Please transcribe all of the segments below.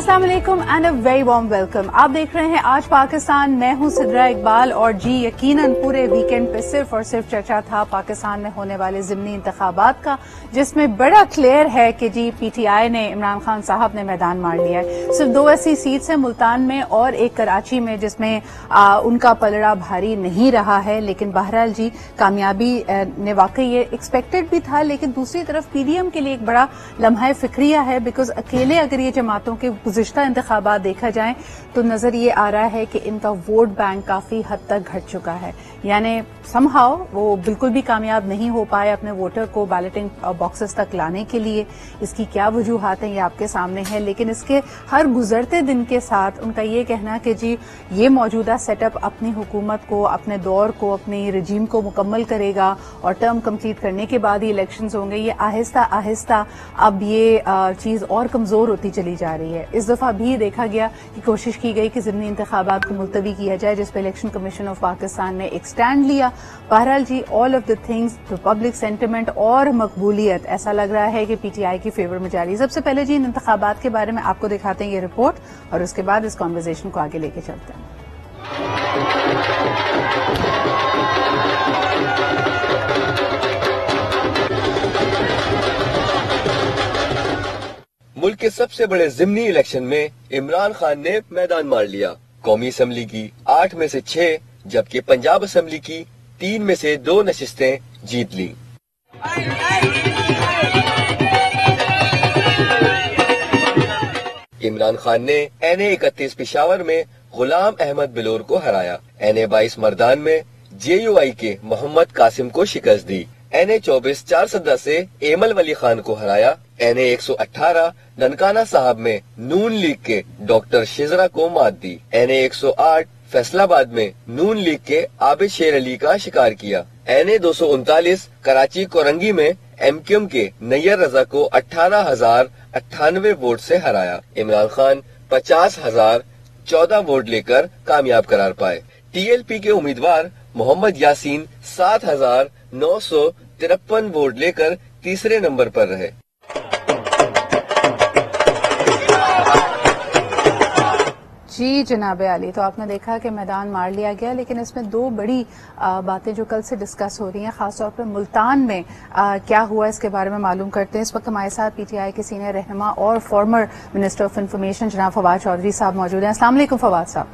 अस्सलाम वालेकुम and a very warm welcome. आप देख रहे हैं आज पाकिस्तान, मैं हूं सिद्रा इकबाल। और जी यकीनन पूरे वीकेंड पे सिर्फ और सिर्फ चर्चा था पाकिस्तान में होने वाले ज़िमनी इंतखाबात का, जिसमें बड़ा क्लियर है कि जी पीटीआई ने, इमरान खान साहब ने मैदान मार लिया है। सिर्फ 2 ऐसी सीट्स हैं, मुल्तान में और एक कराची में, जिसमें उनका पलड़ा भारी नहीं रहा है। लेकिन बहरहाल जी कामयाबी ने वाकई ये एक्सपेक्टेड भी था, लेकिन दूसरी तरफ पीडीएम के लिए एक बड़ा लम्हा फिक्रिया है, बिकॉज अकेले अगर ये जमातों के गुज़िश्ता इंतखाबात देखा जाए तो नजर ये आ रहा है कि इनका वोट बैंक काफी हद तक घट चुका है। यानी समहाउ वो बिल्कुल भी कामयाब नहीं हो पाए अपने वोटर को बैलेटिंग बॉक्सेस तक लाने के लिए। इसकी क्या वजूहात हैं ये आपके सामने है, लेकिन इसके हर गुजरते दिन के साथ उनका ये कहना कि जी ये मौजूदा सेटअप अपनी हुकूमत को, अपने दौर को, अपने रजीम को मुकम्मल करेगा और टर्म कंप्लीट करने के बाद ही इलेक्शंस होंगे। ये आहिस्ता आहिस्ता अब ये चीज और कमजोर होती चली जा रही है। इस दफा भी देखा गया कि कोशिश की गई कि ज़िमनी इंतखाबात को मुलतवी किया जाए, जिस पर इलेक्शन कमीशन ऑफ पाकिस्तान ने एक स्टैंड लिया। बहरहाल जी all of the things, the public sentiment और मकबूलियत ऐसा लग रहा है कि पीटीआई की फेवर में जा रही है। सबसे पहले जी इन इंतखाबात के बारे में आपको दिखाते हैं ये रिपोर्ट और उसके बाद इस कॉन्वर्सेशन को आगे लेके चलते हैं। मुल्क के सबसे बड़े ज़िमनी इलेक्शन में इमरान खान ने मैदान मार लिया। कौमी असम्बली की 8 में से 6 जबकि पंजाब असम्बली की 3 में से 2 नशिस्तें जीत ली। इमरान खान ने NA-31 पेशावर में गुलाम अहमद बिलोर को हराया। NA-22 मर्दान में JUI के मोहम्मद कासिम को शिकस्त दी। NA-24 चारसदा से एमल वली खान को हराया। NA-118 ननकाना साहब में नून लीग के डॉक्टर शिजरा को मात दी। NA-108 फैसलाबाद में नून लीग के आबिद शेर अली का शिकार किया। NA-239 कराची कोरंगी में MQM के नैयर रजा को 18,098 वोट से हराया। इमरान खान 50,014 वोट लेकर कामयाब करार पाए। TLP के उम्मीदवार मोहम्मद यासीन 7,953 वोट लेकर तीसरे नंबर पर रहे। जी जनाब आली, तो आपने देखा कि मैदान मार लिया गया, लेकिन इसमें 2 बड़ी बातें जो कल से डिस्कस हो रही हैं, खासतौर पर मुल्तान में क्या हुआ इसके बारे में मालूम करते हैं। इस वक्त हमारे साथ पीटीआई के सीनियर रहनुमा और फॉर्मर मिनिस्टर ऑफ इंफॉर्मेशन जनाब फवाद चौधरी साहब मौजूद हैं। अस्सलाम वालेकुम फवाद साहब।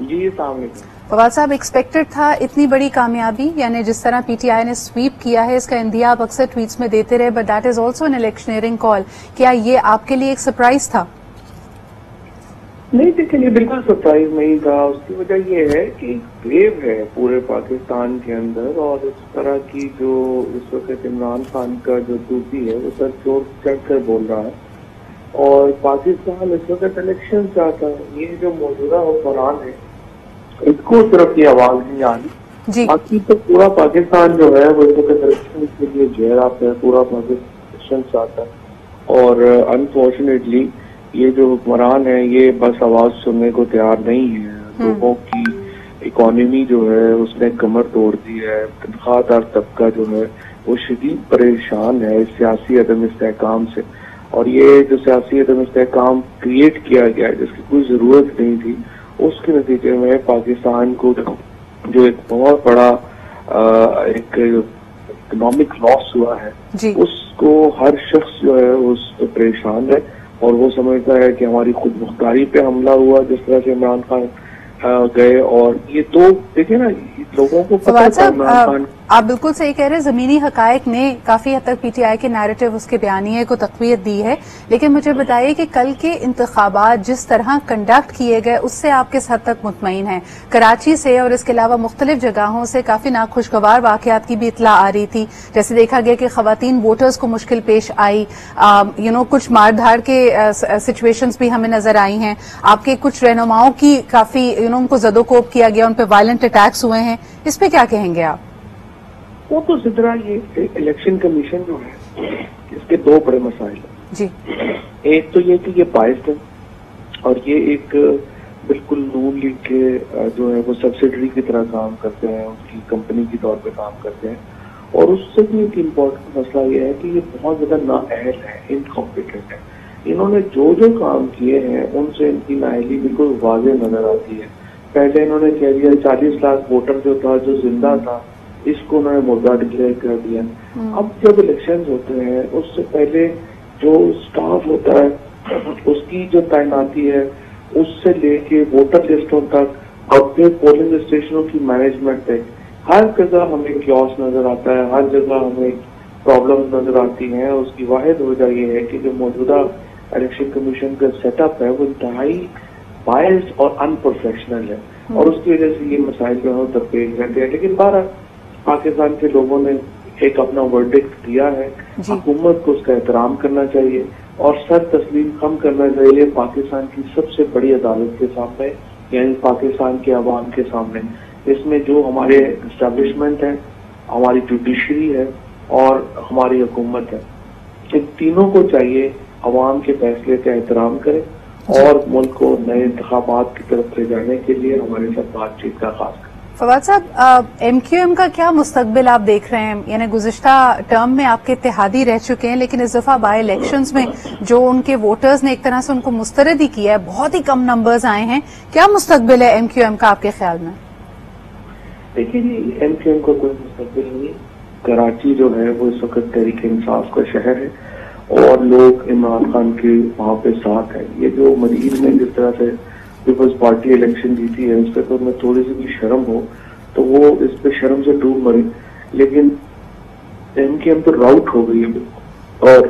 जी अस्सलाम वालेकुम। फवाद साहब, एक्सपेक्टेड था इतनी बड़ी कामयाबी? यानी जिस तरह पीटीआई ने स्वीप किया है, इसका इंदिया आप अक्सर ट्वीट्स में देते रहे, but that is also an electioneering call. क्या ये आपके लिए एक सरप्राइज था? नहीं, देखिए बिल्कुल सरप्राइज नहीं था। उसकी वजह ये है कि वेव है पूरे पाकिस्तान के अंदर, और इस तरह की जो इस वक्त इमरान खान का जो सूफी है वो सर चोर चढ़ कर बोल रहा है, और पाकिस्तान इस वक्त इलेक्शन चाहता है। ये जो मौजूदा हुक्मरान है इसको सिर्फ ये आवाज नहीं आ रही, बाकी तो पूरा पाकिस्तान जो है वो इस वक्त इलेक्शन के लिए जहराप है, पूरा पाकिस्तान इलेक्शन चाहता है। और अनफॉर्चुनेटली ये जो हुक्मरान है ये बस आवाज सुनने को तैयार नहीं है। लोगों की इकोनॉमी जो है उसने कमर तोड़ दी है। तनख्वाहदार तबका जो है वो शदीद परेशान है सियासी अदम इस्तेहकाम से, और ये जो सियासी अदम इस्तेहकाम क्रिएट किया गया है जिसकी कोई जरूरत नहीं थी, उसके नतीजे में पाकिस्तान को जो एक बहुत बड़ा एक इकोनॉमिक लॉस हुआ है, उसको हर शख्स जो है उस परेशान है, और वो समझता है कि हमारी खुद मुख्तारी पे हमला हुआ जिस तरह से इमरान खान गए। और ये तो देखिए ना, लोगों को पता है इमरान खान। आप बिल्कुल सही कह रहे हैं, जमीनी हकायक ने काफी हद तक पीटीआई के नैरेटिव, उसके बयानिए को तकवीत दी है। लेकिन मुझे बताइए कि कल के इंतखाबात जिस तरह कंडक्ट किए गए उससे आप किस हद तक मुतमईन हैं? कराची से और इसके अलावा मुख्तलिफ जगहों से काफी नाखुशगवार वाकयात की भी इतला आ रही थी। जैसे देखा गया कि खवातीन वोटर्स को मुश्किल पेश आई, कुछ मारधाड़ के सिचुएशंस भी हमें नजर आई हैं। आपके कुछ रहनुमाओं की काफी उनको जदोकोब किया गया, उन पर वायलेंट अटैक्स हुए हैं। इस पे क्या कहेंगे आप? वो तो सिद्रा ये इलेक्शन कमीशन जो है इसके 2 बड़े मसाइल हैं जी। एक तो ये कि ये बाइस्ड है, और ये एक बिल्कुल नून लीग के जो है वो सब्सिडरी की तरह काम करते हैं, उसकी कंपनी के तौर पे काम करते हैं। और उससे भी एक इम्पोर्टेंट मसला ये है कि ये बहुत ज्यादा नाअहल है, इनकॉम्पिटेंट है। इन्होंने जो जो काम किए हैं उनसे इनकी नाअहली बिल्कुल वाज़ेह नजर आती है। पहले इन्होंने कह दिया 40 लाख वोटर जो था, जो जिंदा था, इसको उन्होंने मुर्दा डिक्लेयर कर दिया। अब जब इलेक्शन होते हैं उससे पहले जो स्टाफ होता है उसकी जो तैनाती है, उससे लेके वोटर लिस्टों तक, अपने पोलिंग स्टेशनों की मैनेजमेंट तक, हर जगह हमें क्योस नजर आता है, हर जगह हमें प्रॉब्लम्स नजर आती हैं। उसकी वाहिद वजह यह है कि जो मौजूदा इलेक्शन कमीशन का सेटअप है वो इंतहाई बायस्ड और अनप्रोफेशनल है, और उसकी वजह से ये मसाइल जो है दरपेश रहते हैं। लेकिन बहरहाल पाकिस्तान के लोगों ने एक अपना वर्डिक्ट दिया है, हुकूमत को उसका एहतराम करना चाहिए और सर तस्लीम कम करना चाहिए पाकिस्तान की सबसे बड़ी अदालत के सामने, यानी पाकिस्तान के अवाम के सामने। इसमें जो हमारे एस्टेब्लिशमेंट है, हमारी जुडिशरी है और हमारी हुकूमत है, इन तीनों को चाहिए अवाम के फैसले का एहतराम करें और मुल्क को नए इंतखाबात की तरफ ले जाने के लिए हमारे साथ बातचीत का आगाज करें। फवाद साहब, MQM का क्या मुस्तकबिल आप देख रहे हैं? यानी गुज़िश्ता टर्म में आपके इत्तेहादी रह चुके हैं, लेकिन इस दफा बाई इलेक्शंस में जो उनके वोटर्स ने एक तरह से उनको मुस्तरद ही किया है, बहुत ही कम नंबर्स आए हैं, क्या मुस्तकबिल है MQM का आपके ख्याल में? देखिए जी, MQM का कोई मुस्तकबिल नहीं। कराची जो है वो इस वक्त तहरीक इंसाफ का शहर है और लोग इमरान खान के वहाँ पे साथ है। ये जो मजीद में जिस तरह से पीपल्स पार्टी इलेक्शन जीती है, इस पर तो मैं थोड़ी सी भी शर्म हो तो वो इस पे शर्म से डूब मरे, लेकिन MQM तो राउट हो गई है। और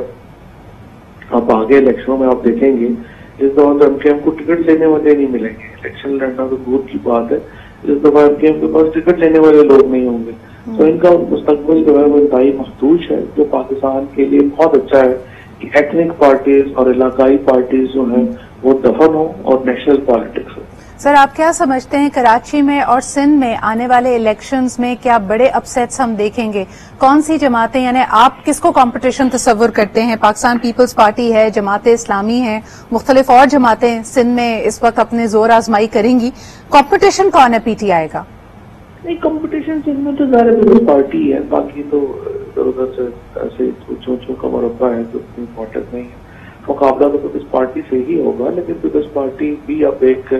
अब आगे इलेक्शनों में आप देखेंगे इस दफा तो MQM को टिकट लेने वाले नहीं मिलेंगे। इलेक्शन लड़ना तो दूर की बात है, इस दफा MQM के पास टिकट लेने वाले लोग नहीं होंगे, तो इनका मुस्तकबिल जो है वो इंतहाई मखदूश है। जो पाकिस्तान के लिए बहुत अच्छा है कि एथनिक पार्टीज और इलाकाई पार्टीज जो हैं वो दफन हो और नेशनल पॉलिटिक्स हो। सर, आप क्या समझते हैं कराची में और सिंध में आने वाले इलेक्शंस में क्या बड़े अपसेट्स हम देखेंगे? कौन सी जमातें, यानी आप किसको कंपटीशन तस्वर करते हैं? पाकिस्तान पीपल्स पार्टी है, जमात इस्लामी है, मुख्तलिफ और जमातें सिंध में इस वक्त अपने जोर आजमाई करेंगी, कंपटीशन कौन है PTI का? नहीं, कंपटीशन में तो ज़ाहिर पीपल्स पार्टी है, बाकी तो इधर उधर से ऐसे ऊंचों का मरबा है तो इतनी इम्पोर्टेंट नहीं है। मुकाबला तो पीपल्स पार्टी से ही होगा, लेकिन पीपल्स पार्टी भी अब एक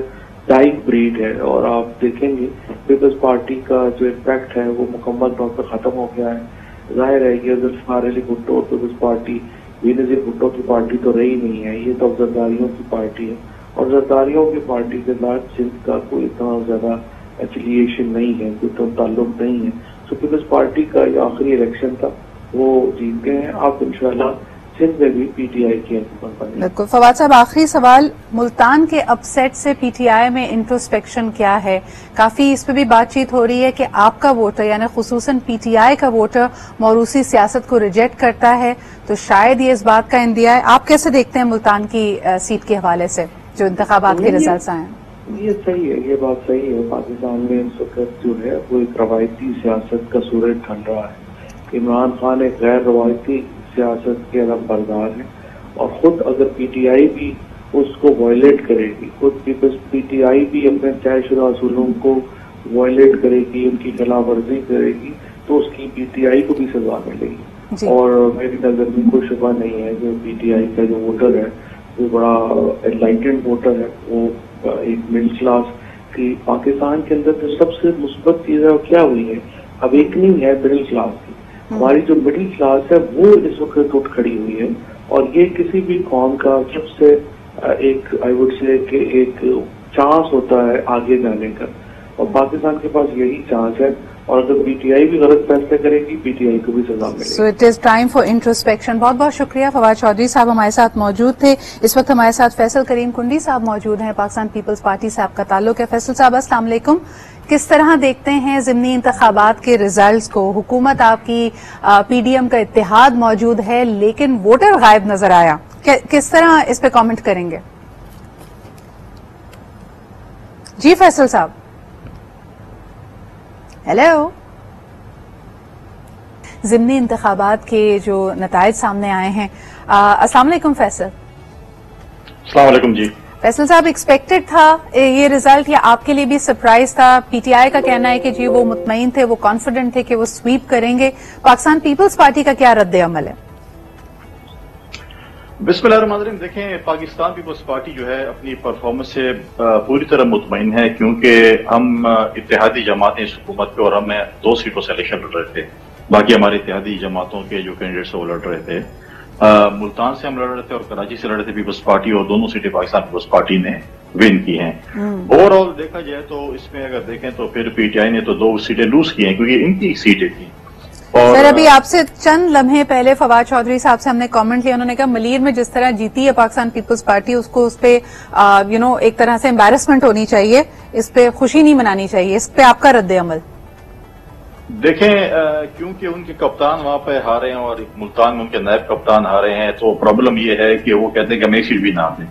डाइंग ब्रीड है और आप देखेंगे पीपल्स पार्टी का जो इम्पैक्ट है वो मुकम्मल तौर पर खत्म हो गया है। जाहिर है कि जुल्फ़िकार अली भुट्टो और पीपल्स पार्टी बेनज़ीर भुट्टो की पार्टी तो रही नहीं है, ये तो जरदारियों की पार्टी है और जरदारियों की पार्टी के साथ सिंध का कोई इतना ज्यादा एफिलिएशन नहीं है, कोई तो ताल्लुक नहीं है। सो पीपल्स पार्टी का ये आखिरी इलेक्शन था, वो जीत गए हैं। आप इंशाल्लाह सिंध में भी PTI की हुकूमत बनेगी। बिल्कुल। फवाद साहब, आखिरी सवाल, मुल्तान के अपसेट से PTI में इंट्रोस्पेक्शन क्या है? काफी इस पे भी बातचीत हो रही है कि आपका वोटर यानी खुसूसन PTI का वोटर मौरूसी सियासत को रिजेक्ट करता है, तो शायद ये इस बात का इंदिया है। आप कैसे देखते हैं मुल्तान की सीट के हवाले से जो इंतखाबात के रिजल्ट आए हैं? ये सही है, ये बात सही है। पाकिस्तान में इस वक्त जो है वो एक रवायती सियासत का सूरज ढल रहा है। इमरान खान एक गैर रवायती सियासत के अलमबरदार है और खुद अगर PTI भी उसको वायलेट करेगी, खुद PTI भी अपने तयशुदा असूलों को वायलेट करेगी, उनकी खिलाफ वर्जी करेगी, तो उसकी PTI को भी सजा मिलेगी। और मेरी नजर में कोई शुबा नहीं है जो PTI का जो वोटर है वो बड़ा एनलाइटेंड वोटर है, वो एक मिडिल क्लास की, पाकिस्तान के अंदर जो सबसे मुस्बत चीज है वो क्या हुई है, अवेकनिंग है मिडिल क्लास की। हमारी जो मिडिल क्लास है वो इस वक्त उठ खड़ी हुई है और ये किसी भी कौम का सबसे एक आई वुड से कि एक चांस होता है आगे जाने का, और पाकिस्तान के पास यही चांस है। और अगर PTI भी गलत फैसले करेगी, PTI को भी सजा मिलेगी। So it is time for introspection. बहुत बहुत शुक्रिया। फवाद चौधरी साहब हमारे साथ मौजूद थे। इस वक्त हमारे साथ फैसल करीम कुंडी साहब मौजूद हैं, पाकिस्तान पीपल्स पार्टी से आपका ताल्लुक है। फैसल साहब, अस्सलाम वालेकुम। किस तरह देखते हैं ज़िमनी इंतखाबात के रिजल्ट्स को? हुकूमत आपकी PDM का इत्तेहाद मौजूद है, लेकिन वोटर गायब नजर आया, किस तरह इस पे कमेंट करेंगे? जी फैसल साहब, हेलो। ज़िमनी इंतखाबात के जो नताइज सामने आए हैं, अस्सलाम वालेकुम फैसल। अस्सलाम वालेकुम जी। फैसल साहब, एक्सपेक्टेड था ये रिजल्ट या आपके लिए भी सरप्राइज था? PTI का कहना है कि जी वो मुतमईन थे, वो कॉन्फिडेंट थे कि वो स्वीप करेंगे। पाकिस्तान पीपल्स पार्टी का क्या रद्द अमल है? बिस्मिल्लाहिर्रहमानिर्रहीम। देखें, पाकिस्तान पीपल्स पार्टी जो है अपनी परफॉर्मेंस से पूरी तरह मुतमईन है, क्योंकि हम इत्तेहादी जमातें इस हुकूमत पे और हमें 2 सीटों से इलेक्शन लड़ रहे थे। बाकी हमारे इत्तेहादी जमातों के जो कैंडिडेट्स वो लड़ रहे थे। मुल्तान से हम लड़ रहे थे और कराची से लड़ रहे थे पीपल्स पार्टी, और दोनों सीटें पाकिस्तान पीपल्स पार्टी ने विन की हैं। ओवरऑल देखा जाए तो इसमें अगर देखें तो फिर पीटीआई ने तो 2 सीटें लूज की हैं, क्योंकि इनकी सीटें थी। सर, अभी आपसे चंद लम्हे पहले फवाद चौधरी साहब से हमने कमेंट लिया, उन्होंने कहा मलीर में जिस तरह जीती है पाकिस्तान पीपल्स पार्टी, उसको उस पे एक तरह से एम्बैरेसमेंट होनी चाहिए, इस पे खुशी नहीं मनानी चाहिए। इस पे आपका रद्द अमल? देखें, क्योंकि उनके कप्तान वहां पे हारे हैं और मुल्तान में उनके नायब कप्तान हारे हैं, तो प्रॉब्लम ये है कि वो कहते हैं कि हमें एक सीट भी ना दें।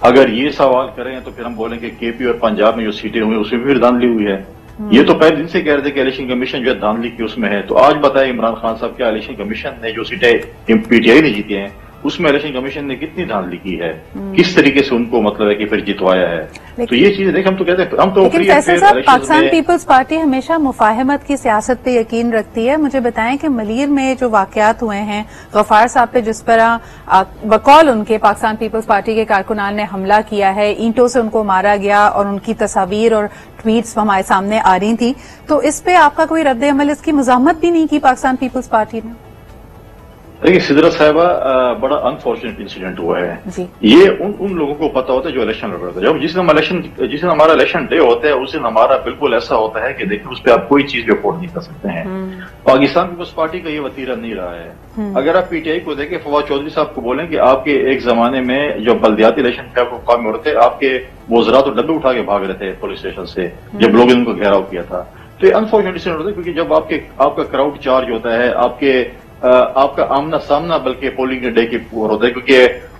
अगर ये सवाल करें तो फिर हम बोलेंगे केपी और पंजाब में जो सीटें हुई उसमें भी धांधली हुई है। ये तो पहले दिन से कह रहे थे कि इलेक्शन कमीशन जो है धांधली की उसमें है। तो आज बताएं इमरान खान साहब, क्या इलेक्शन कमीशन ने जो सीटें पीटीआई ने जीती हैं उसमें इलेक्शन कमीशन ने कितनी धांधली की है, किस तरीके से उनको मतलब है कि फिर जितवाया है। तो ये चीजें देख, हम तो कहते हैं हम तो लेकिन फैसल साहब, पाकिस्तान पीपल्स पार्टी हमेशा मुफाहमत की सियासत पे यकीन रखती है। मुझे बताएं कि मलीर में जो वाकयात हुए हैं, गफार साहब पे जिस तरह बकौल उनके पाकिस्तान पीपल्स पार्टी के कारकुनान ने हमला किया है, ईंटों से उनको मारा गया और उनकी तस्वीर और ट्वीट्स हमारे सामने आ रही थी, तो इस पे आपका कोई रद्द अमल, इसकी मज़ाहमत भी नहीं की पाकिस्तान पीपल्स पार्टी ने? देखिए सिदरा साहिबा, बड़ा अनफॉर्चुनेट इंसिडेंट हुआ है। ये उन लोगों को पता होता है जो इलेक्शन लड़ रहे थे। जब जिस दिन हमारा इलेक्शन डे होता है उस दिन हमारा बिल्कुल ऐसा होता है कि देखिए उस पर आप कोई चीज भी अफोर्ड नहीं कर सकते हैं। पाकिस्तान पीपल्स पार्टी का ये वतीरा नहीं रहा है। अगर आप पीटीआई को देखें, फवाद चौधरी साहब को बोलें कि आपके एक जमाने में जब बल्दियाती इलेक्शन काम में हो रहे थे, आपके वज़रा तो डब्बे उठा के भाग रहे थे पुलिस स्टेशन से जब लोगों ने उनको घेराव किया था। तो ये अनफॉर्चुनेट इंसिडेंट होता है, क्योंकि जब आपका क्राउड चार्ज होता है, आपका आमना सामना बल्कि पोलिंग डे के होता है, क्योंकि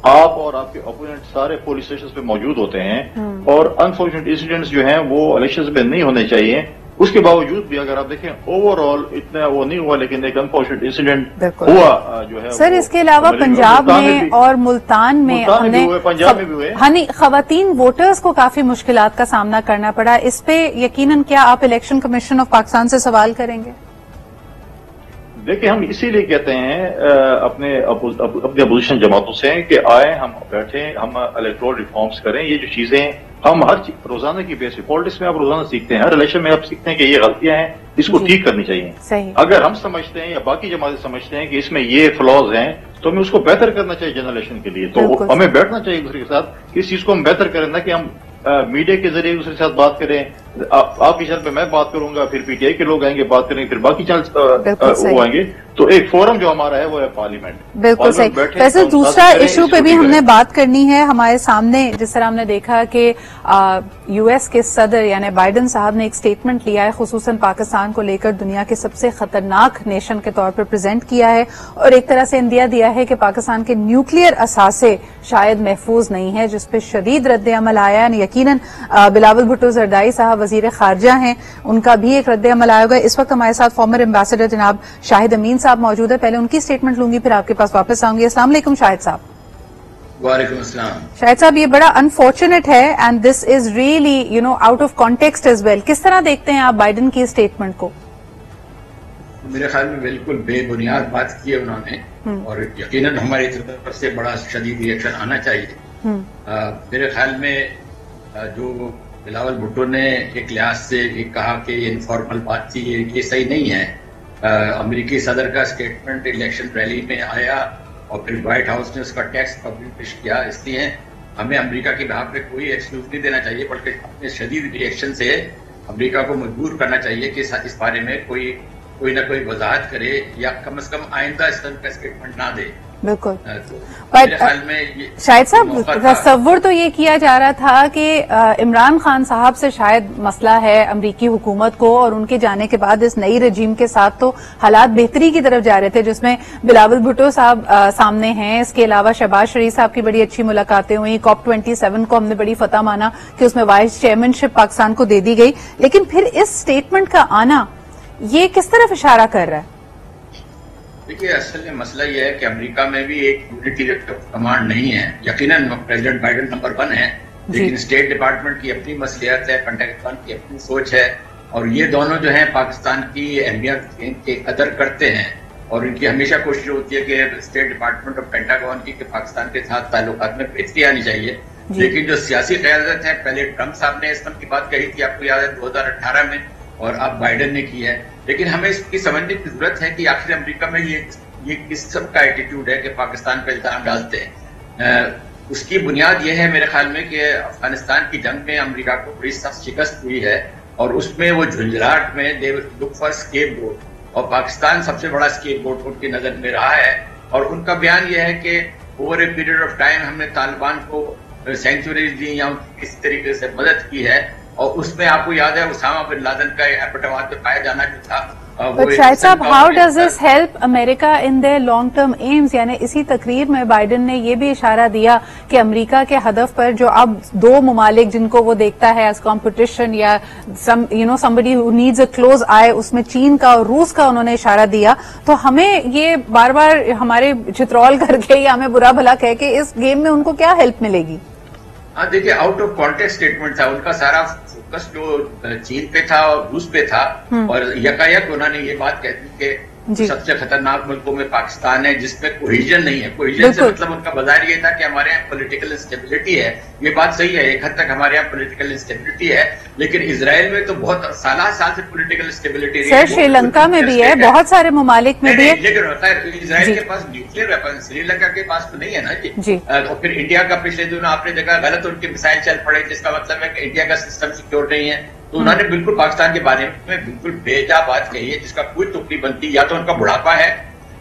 आप और आपके ओपोनेंट सारे पुलिस स्टेशन पे मौजूद होते हैं और अनफॉर्चुनेट इंसिडेंट्स जो हैं वो इलेक्शन में नहीं होने चाहिए। उसके बावजूद भी अगर आप देखें ओवरऑल इतना वो नहीं हुआ, लेकिन एक अनफॉर्चुनेट इंसिडेंट हुआ जो है। सर, इसके अलावा पंजाब में और मुल्तान में हमने पंजाब में भी हुए, हानि खवातीन वोटर्स को काफी मुश्किलात का सामना करना पड़ा। इस पे यकीनन क्या आप इलेक्शन कमीशन ऑफ पाकिस्तान से सवाल करेंगे? देखिए, हम इसीलिए कहते हैं अपने अपोजिशन जमातों से कि आए हम बैठे, हम इलेक्टोरल रिफॉर्म्स करें। ये जो चीजें हम हर रोजाना की बेस पे, पॉलिटिक्स में आप रोजाना सीखते हैं, हर इलेक्शन में आप सीखते हैं कि ये गलतियां हैं, इसको ठीक करनी चाहिए। सही। अगर हम समझते हैं या बाकी जमातें समझते हैं कि इसमें ये फ्लॉज हैं, तो हमें उसको बेहतर करना चाहिए जनरल इलेक्शन के लिए। तो हमें बैठना चाहिए एक दूसरे के साथ कि इस चीज को हम बेहतर करें, ना कि हम मीडिया के जरिए एक दूसरे के साथ बात करें। आपकी चैनल पे मैं बात करूंगा, फिर पीटीआई के लोग आएंगे बात करेंगे, फिर बाकी चैनल वो आएंगे। तो एक फोरम जो हमारा है वो है पार्लियामेंट। बिल्कुल सही। वैसे दूसरा इशू पे भी हमने बात करनी है। हमारे सामने जिस तरह हमने देखा कि यूएस के सदर यानी बाइडन साहब ने एक स्टेटमेंट लिया है, खुसूसन पाकिस्तान को लेकर दुनिया के सबसे खतरनाक नेशन के तौर पर प्रेजेंट किया है और एक तरह से इंदिया दिया है कि पाकिस्तान के न्यूक्लियर असासे शायद महफूज नहीं है, जिस पे शदीद रद्द अमल आया। यकीनन बिलावल भुट्टो जरदाई साहब वजीर खारजा हैं, उनका भी एक रद्द अमल आएगा। इस वक्त हमारे साथ फॉर्मर एम्बेसडर जनाब शाहिद अमीन साहब मौजूद है। पहले उनकी स्टेटमेंट लूंगी, फिर आपके पास वापस आऊंगी। अस्सलाम वालेकुम शाहिद साहब। वालेकुम अस्सलाम। शाहिद साहब, ये बड़ा अनफॉर्चुनेट है and this is really out of context as well. किस तरह देखते हैं आप बाइडन की स्टेटमेंट को? मेरे ख्याल में बिल्कुल बेबुनियाद बात की है उन्होंने और यकीनन हमारी तरफ से बड़ा शदीद रिएक्शन आना चाहिए। मेरे ख्याल में जो बिलावल भुट्टो ने एक लिहाज से एक कहा कि ये इनफॉर्मल बात थी, ये सही नहीं है। अमेरिकी सदर का स्टेटमेंट इलेक्शन रैली में आया और फिर व्हाइट हाउस ने उसका टेक्स्ट पब्लिश किया, इसलिए हमें अमेरिका के बिहाफ पे कोई एक्सक्यूज नहीं देना चाहिए, बल्कि अपने शदीद रिएक्शन से अमेरिका को मजबूर करना चाहिए कि इस बारे में कोई ना कोई वजाहत करे या कम से कम आइंदा इस तरह का स्टेटमेंट ना दे। बिल्कुल। मेरे ख्याल में शाहिद साहब, तस्वुर तो ये किया जा रहा था कि इमरान खान साहब से शायद मसला है अमरीकी हुकूमत को, और उनके जाने के बाद इस नई रजीम के साथ तो हालात बेहतरी की तरफ जा रहे थे, जिसमें बिलावल भुट्टो साहब सामने हैं। इसके अलावा शहबाज शरीफ साहब की बड़ी अच्छी मुलाकातें हुई। COP27 को हमने बड़ी फतह माना कि उसमें वाइस चेयरमैनशिप पाकिस्तान को दे दी गई, लेकिन फिर इस स्टेटमेंट का आना ये किस तरफ इशारा कर रहा है? देखिए, असल में मसला यह है कि अमेरिका में भी एक यूनिटी कमांड नहीं है। यकीनन प्रेसिडेंट बाइडन नंबर 1 है, लेकिन स्टेट डिपार्टमेंट की अपनी मसलियत है, पेंटागन की अपनी सोच है, और ये दोनों जो है पाकिस्तान की अहमियत की कदर करते हैं। اور ان کی ہمیشہ کوشش ہوتی ہے کہ اسٹیٹ ڈپارٹمنٹ اور پینٹاگون کی کہ پاکستان کے ساتھ تعلقات میں بہتری آنی چاہیے. لیکن جو سیاسی قیادت ہے، پہلے ٹرمپ صاحب نے اس کی بات کہی تھی، آپ کو یاد ہے 2018 میں، اور اب بائیڈن نے کی ہے. لیکن ہمیں اس کی سمجھنے کی ضرورت ہے کہ آخر امریکہ میں یہ کس قسم کا ایٹیٹیوڈ ہے کہ پاکستان پہ الزام ڈالتے ہیں. اس کی بنیاد یہ ہے میرے خیال میں کہ افغانستان کی جنگ میں امریکہ کو بڑی سخت شکست ہوئی ہے، اور اس میں وہ جھنجھلاہٹ میں دے لک فار اسکیپ گوٹ، اور پاکستان سب سے بڑا اسکیپ گوٹ ان کی نظر میں رہا ہے. اور ان کا بیان یہ ہے کہ over a period of time ہم نے طالبان کو سینکچوریز دی یا کسی طریقے سے مدد کی ہے. اور اس میں آپ کو یاد ہے اسامہ بن لادن کا ایبٹاماد پہ پایا جانا جو تھا. شاہد صاحب، how does this help America in their long term aims? یعنی اسی تقریر میں بائیڈن نے یہ بھی اشارہ دیا کہ امریکہ کے ہدف پر جو اب دو ممالک جن کو وہ دیکھتا ہے ایز کمپٹیشن یا somebody who needs a close eye، اس میں چین کا اور روس کا انہوں نے اشارہ دیا. تو ہمیں یہ بار بار ہمارے چترول کر کے یا ہمیں برا بھلا کہہ کے اس گیم میں ان کو کیا ہیلپ ملے گی؟ ہاں دیکھیے، آؤٹ آف کانٹیکٹ اسٹیٹمنٹ تھا ان کا، سارا فوکس جو چین پہ تھا اور روس پہ تھا، اور یکایک انہوں نے یہ بات کہہ دی کہ سب سے خطرناک ملکوں میں پاکستان ہے جس میں کوہیژن نہیں ہے. کوہیژن سے مطلب ان کا بظاہر یہ تھا کہ ہمارے یہاں پولیٹیکل انسٹیبلٹی ہے. یہ بات صحیح ہے، ایک حد تک ہمارے یہاں پولیٹیکل انسٹیبلٹی ہے، لیکن اسرائیل میں تو بہت سال سے پولیٹیکل انسٹیبلٹی رہی ہے. سر سری لنکا میں بھی ہے، بہت سارے ممالک میں بھی ہے. لیکن اسرائیل کے پاس نیوکلیر ویپن، سری لنکا کے پاس تو نہیں ہے نا جی. اور پھر انڈیا کا پچھلے دنوں آپ نے دیکھا غلط ان کے میسائل چل پڑے، جس کا مطلب ہے کہ انڈیا کا سسٹم سیکیور نہیں ہے. تو انہوں نے بالکل پاکستان کے بارے میں بالکل بےجا بات کہی ہے جس کا کوئی تک نہیں بنتی. یا تو ان کا بڑھاپا ہے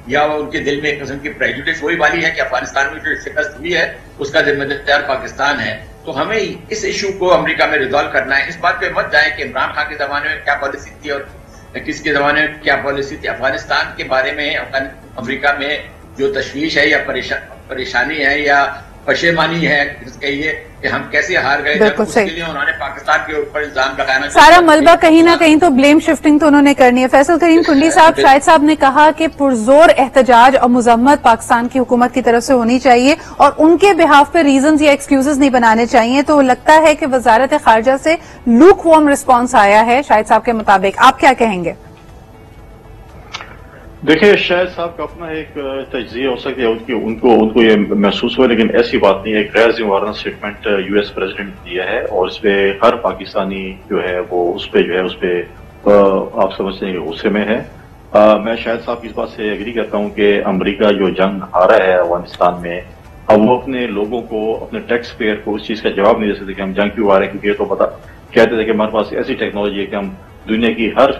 یا وہ ان کے دل میں ایک قسم کی پریجوڈس وہی والی ہے کہ افغانستان میں جو شکست ہوئی ہے اس کا ذمہ دار پاکستان ہے. تو ہمیں اس ایشو کو امریکہ میں ریزالو کرنا ہے. اس بات پہ مت جائیں کہ عمران خان کے زمانے میں کیا پالیسی تھی اور کس کے زمانے میں کیا پالیسی تھی. افغانستان کے بارے میں امریکہ میں جو تشویش ہے یا پریشانی ہے یا پشیمانی ہے کہیے کہ ہم کیسے ہار گئے، اس کے لیے انہوں نے پاکستان کے اوپر الزام لگانا، سارا ملبہ کہیں نہ کہیں تو بلیم شفٹنگ تو انہوں نے کرنی ہے. فیصل کریم کنڈی صاحب، شاہد صاحب نے کہا کہ پرزور احتجاج اور مذمت پاکستان کی حکومت کی طرف سے ہونی چاہیے اور ان کے بہاف پہ ریزنز یا ایکسکیوزز نہیں بنانے چاہیے. تو لگتا ہے کہ وزارت خارجہ سے لوک وارم رسپانس آیا ہے شاہد صاحب کے مطابق، آپ کیا کہیں گے؟ دیکھیں، شاہد صاحب کا اپنا ایک تجزیہ ہو سکتا ہے، ان کو یہ محسوس ہوا، لیکن ایسی بات نہیں ہے. ایک غیر ذمہ وارانہ اسٹیٹمنٹ یو ایس پریزیڈنٹ دیا ہے اور اس پہ ہر پاکستانی جو ہے وہ اس پہ آپ سمجھتے ہیں کہ غصے میں ہے. میں شاہد صاحب کی اس بات سے ایگری کرتا ہوں کہ امریکہ جو جنگ ہارا ہے افغانستان میں، اب وہ اپنے لوگوں کو، اپنے ٹیکس پیئر کو اس چیز کا جواب نہیں دے سکتے کہ ہم جنگ کیوں ہارے، کیونکہ یہ تو کہتے تھے کہ ہمارے پاس ایسی ٹیکنالوجی ہے کہ ہم دنیا کی ہر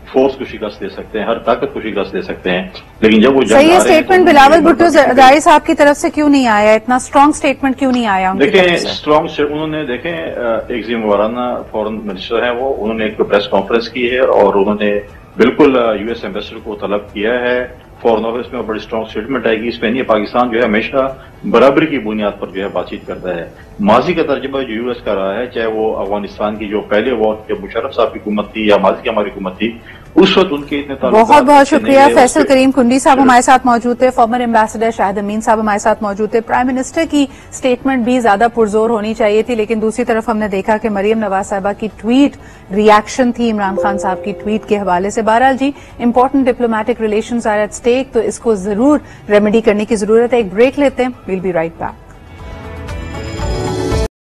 فورس کو شکست دے سکتے ہیں، ہر طاقت کو شکست دے سکتے ہیں. لیکن جب وہ صحیح اسٹیٹمنٹ بلاول بھٹو زرداری صاحب کی طرف سے کیوں نہیں آیا؟ اتنا اسٹرانگ اسٹیٹمنٹ کیوں نہیں آیا؟ دیکھیں، اسٹرانگ انہوں نے ایک ذمہ وارانہ فورن منسٹر ہے وہ، انہوں نے ایک پریس کانفرنس کی ہے اور انہوں نے بالکل یو ایس ایمبیسڈر کو طلب کیا ہے فورن آفس میں، بڑی اسٹرانگ اسٹیٹمنٹ آئے گی. اس پہ نہیں، پاکستان جو ہے ہمیشہ برابری کی بنیاد پر جو ہے بات چیت کرتا ہے. ماضی کا ترجمہ جو یو ایس کا رہا ہے، چاہے وہ افغانستان کی جو پہلے وقت جب مشرف صاحب کی حکومت تھی یا ماضی کی ہماری حکومت تھی، اس وقت ان کے اتنے تعلقات. بہت بہت شکریہ. فیصل کریم کنڈی صاحب ہمارے ساتھ موجود تھے، فارمر ایمبیسڈر شاہد امین صاحب ہمارے ساتھ موجود تھے. پرائم منسٹر کی اسٹیٹمنٹ بھی زیادہ پرزور ہونی چاہیے تھی، لیکن دوسری طرف ہم نے دیکھا کہ مریم نواز صاحبہ کی ٹویٹ ریاکشن تھی عمران خان صاحب کی ٹویٹ کے حوالے سے. بہرحال جی، important diplomatic relations are at stake, تو اس کو ضرور ریمیڈی کرنے کی ضرورت ہے. ایک بریک لیتے ہیں، ویل بی رائٹ بیک.